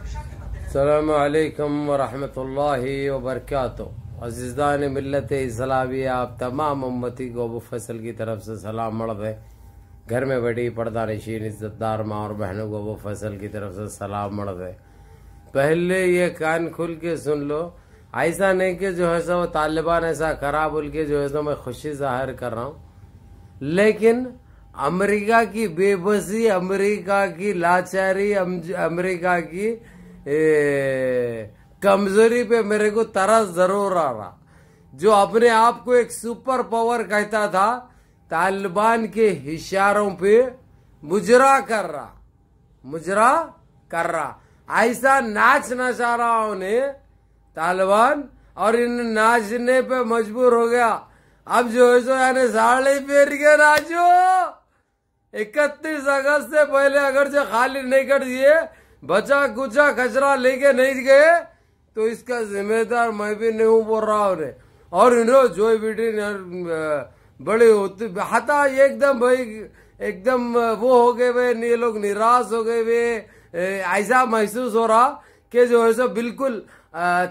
अस्सलामु अलैकुम वरहमतुल्लाहि वबरकातुहू। अज़ीज़ान मिल्लत इस्लामिया, आप तमाम उम्मती को अबू फैसल की तरफ से सलाम मर्द है। घर में बैठी पर्दा नशीन इज्जतदार माँ और बहनों को अबू फैसल की तरफ से सलाम मर्द है। पहले ये कान खुल के सुन लो, ऐसा नहीं कि जो है सो तालिबान ऐसा करा बोल के जो है सो मैं खुशी जाहिर कर रहा हूँ, लेकिन अमेरिका की बेबसी, अमेरिका की लाचारी, अमेरिका की कमजोरी पे मेरे को तरस जरूर आ रहा। जो अपने आप को एक सुपर पावर कहता था, तालिबान के इशारों पे मुजरा कर रहा। ऐसा नाच नचा रहा उन्हें तालिबान, और इन नाचने पे मजबूर हो गया। अब जो है सो यानी साड़ी पहन के नाचो। 31 अगस्त से पहले अगर जो खाली नहीं कर दिए, बचा कुचा कचरा लेके नहीं गए, तो इसका जिम्मेदार मैं भी नहीं हूं बोल रहा उन्हें। और इन्हों जो बेटी बड़े होते हता एकदम भाई, एकदम वो हो गए वे, ये लोग निराश हो गए वे। ऐसा महसूस हो रहा कि जो है सो बिल्कुल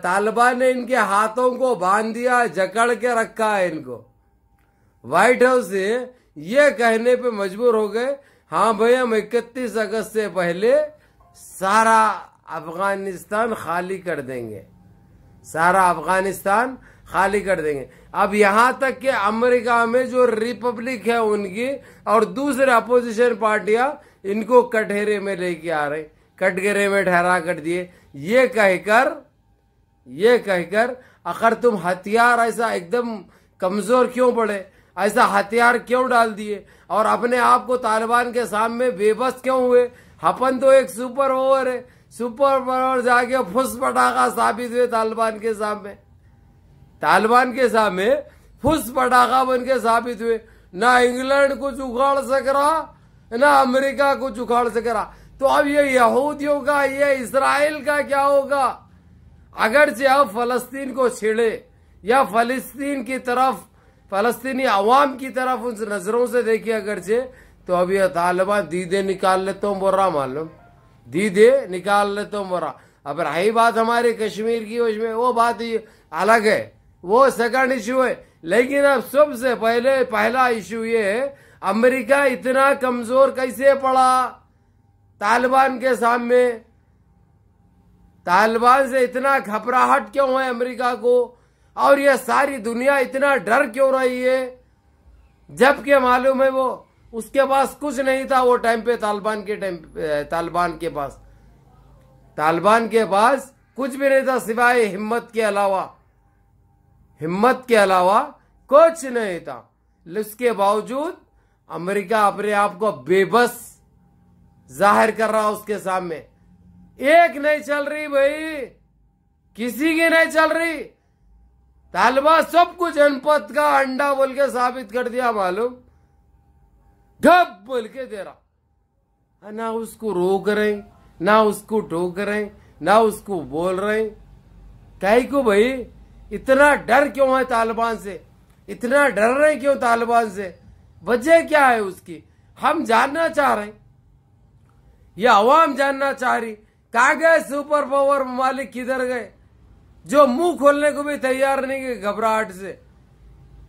तालिबान ने इनके हाथों को बांध दिया, जकड़ के रखा है इनको। व्हाइट हाउस से ये कहने पे मजबूर हो गए, हाँ भाई हम 31 अगस्त से पहले सारा अफगानिस्तान खाली कर देंगे, सारा अफगानिस्तान खाली कर देंगे। अब यहां तक कि अमेरिका में जो रिपब्लिक है उनकी और दूसरे अपोजिशन पार्टियां इनको कटघरे में लेके आ रहे, कटघरे में ठहरा कर दिए। ये कहकर अगर तुम हथियार ऐसा एकदम कमजोर क्यों पड़े, ऐसा हथियार क्यों डाल दिए और अपने आप को तालिबान के सामने बेबस क्यों हुए? अपन तो एक सुपर पावर है, सुपर पावर जाके फुस पटाखा साबित हुए तालिबान के सामने फुस पटाखा बन के साबित हुए। ना इंग्लैंड कुछ उखाड़ सक रहा, ना अमेरिका कुछ उखाड़ सक रहा। तो अब ये यहूदियों का, ये इसराइल का क्या होगा? अगर से अब फलस्तीन को छेड़े या फलस्तीन की तरफ, फलस्तीनी अवाम की तरफ उन नजरों से देखिए अगर से, तो अब ये तालिबान दीदे निकाल लेता हूँ बोल रहा, मालूम दीदे निकाल लेता हूँ बोल रहा। अब रही बात हमारे कश्मीर की, उसमें वो बात अलग है, वो सेकंड इशू है। लेकिन अब सबसे पहला इशू ये है, अमेरिका इतना कमजोर कैसे पड़ा तालिबान के सामने? तालिबान से इतना घबराहट क्यों है अमेरिका को? और ये सारी दुनिया इतना डर क्यों रही है? जबकि मालूम है वो उसके पास कुछ नहीं था वो टाइम पे, तालिबान के पास कुछ भी नहीं था सिवाय हिम्मत के अलावा कुछ नहीं था। उसके बावजूद अमेरिका अपने आप को बेबस जाहिर कर रहा उसके सामने। एक नहीं चल रही भाई, किसी की नहीं चल रही। तालिबान सब कुछ जनपद का अंडा बोल के साबित कर दिया, मालूम ढप बोल के दे रहा। ना उसको रोक रहे, ना उसको टोक रहे, ना उसको बोल रहे। कहीं को भाई इतना डर क्यों है तालिबान से? इतना डर रहे क्यों तालिबान से? वजह क्या है उसकी? हम जानना चाह रहे, यह अवाम जानना चाह रही। कहा गए सुपर पावर ममालिक, किधर गए जो मुंह खोलने को भी तैयार नहीं है? घबराहट से,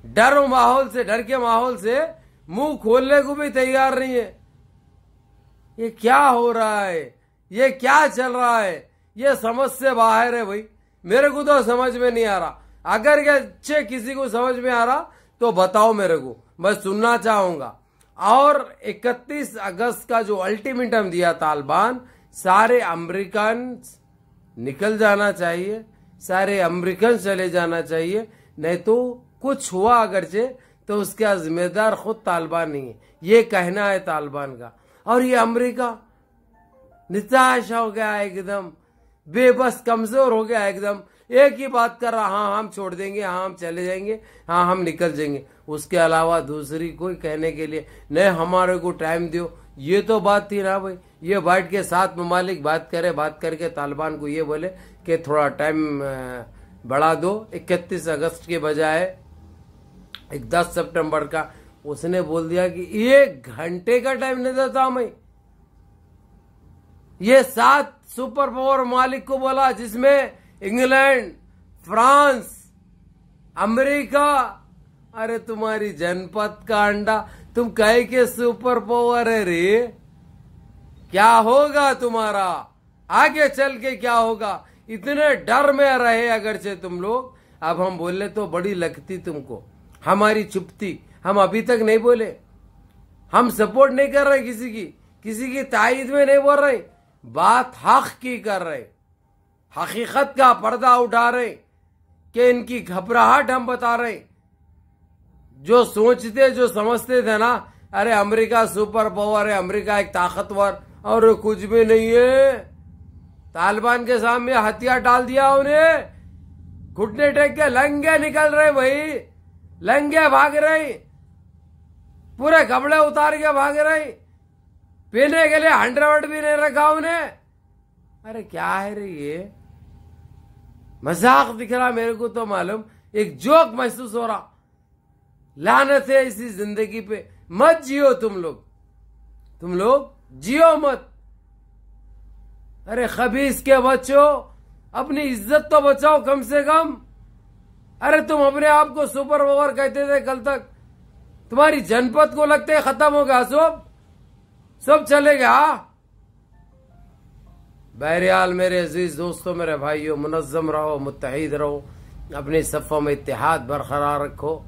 डर के माहौल से मुंह खोलने को भी तैयार नहीं है। ये क्या हो रहा है? ये क्या चल रहा है? ये समझ से बाहर है भाई, मेरे को तो समझ में नहीं आ रहा। अगर ये अच्छे किसी को समझ में आ रहा तो बताओ मेरे को, मैं सुनना चाहूंगा। और 31 अगस्त का जो अल्टीमेटम दिया तालिबान, सारे अमेरिकन निकल जाना चाहिए, सारे अमेरिकन चले जाना चाहिए, नहीं तो कुछ हुआ अगर से तो उसका जिम्मेदार खुद तालिबान नहीं है। ये कहना है तालिबान का। और ये अमेरिका निराश हो गया, एकदम बेबस, कमजोर हो गया एकदम। एक ही बात कर रहा, हाँ हम छोड़ देंगे, हाँ हम चले जाएंगे, हाँ हम निकल जाएंगे। उसके अलावा दूसरी कोई कहने के लिए नहीं, हमारे को टाइम दो। ये तो बात थी ना भाई, ये बैठ के 7 ममालिक बात करके तालिबान को ये बोले कि थोड़ा टाइम बढ़ा दो, 31 अगस्त के बजाय 10 सितंबर का। उसने बोल दिया कि 1 घंटे का टाइम नहीं देता मैं, ये 7 सुपर पावर मालिक को बोला, जिसमें इंग्लैंड, फ्रांस, अमेरिका। अरे तुम्हारी जनपद का अंडा, तुम कहे के सुपर पावर है रे। क्या होगा तुम्हारा आगे चल के, क्या होगा? इतने डर में रहे अगरचे तुम लोग। अब हम बोले तो बड़ी लगती तुमको हमारी चुप्ती। हम अभी तक नहीं बोले, हम सपोर्ट नहीं कर रहे किसी की तायद में नहीं बोल रहे, बात हक की कर रहे, हकीकत का पर्दा उठा रहे कि इनकी घबराहट हम बता रहे। जो सोचते जो समझते थे ना, अरे अमेरिका सुपर पावर है, अमेरिका एक ताकतवर, और कुछ भी नहीं है। तालिबान के सामने हथियार डाल दिया उन्हें, घुटने टेक के लंगे निकल रहे भाई, लंगे भाग रहे, पूरे कपड़े उतार के भाग रहे, पीने के लिए अंडरवेयर भी नहीं रखा उन्हें। अरे क्या है रे ये, मजाक दिख रहा मेरे को तो मालूम, एक जोक महसूस हो रहा। लानत है इसी जिंदगी पे, मत जियो तुम लोग जियो मत। अरे खबीस के बच्चों, अपनी इज्जत तो बचाओ कम से कम। अरे तुम अपने आप को सुपर पावर कहते थे कल तक, तुम्हारी जनपद को लगते है खत्म हो गया, सब चलेगा। बहरहाल मेरे अजीज दोस्तों, मेरे भाइयों, मुनज़्ज़म रहो, मुत्तहिद रहो, अपनी सफ़ों में इत्तेहाद बरकरार रखो,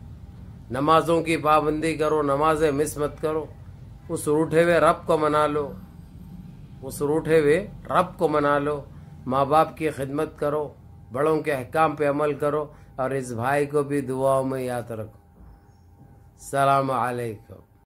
नमाजों की पाबंदी करो, नमाजें मिस मत करो, उस रूठे हुए रब को मना लो, माँ बाप की खिदमत करो, बड़ों के अहकाम पे अमल करो, और इस भाई को भी दुआओं में याद रखो। सलाम अलैकुम।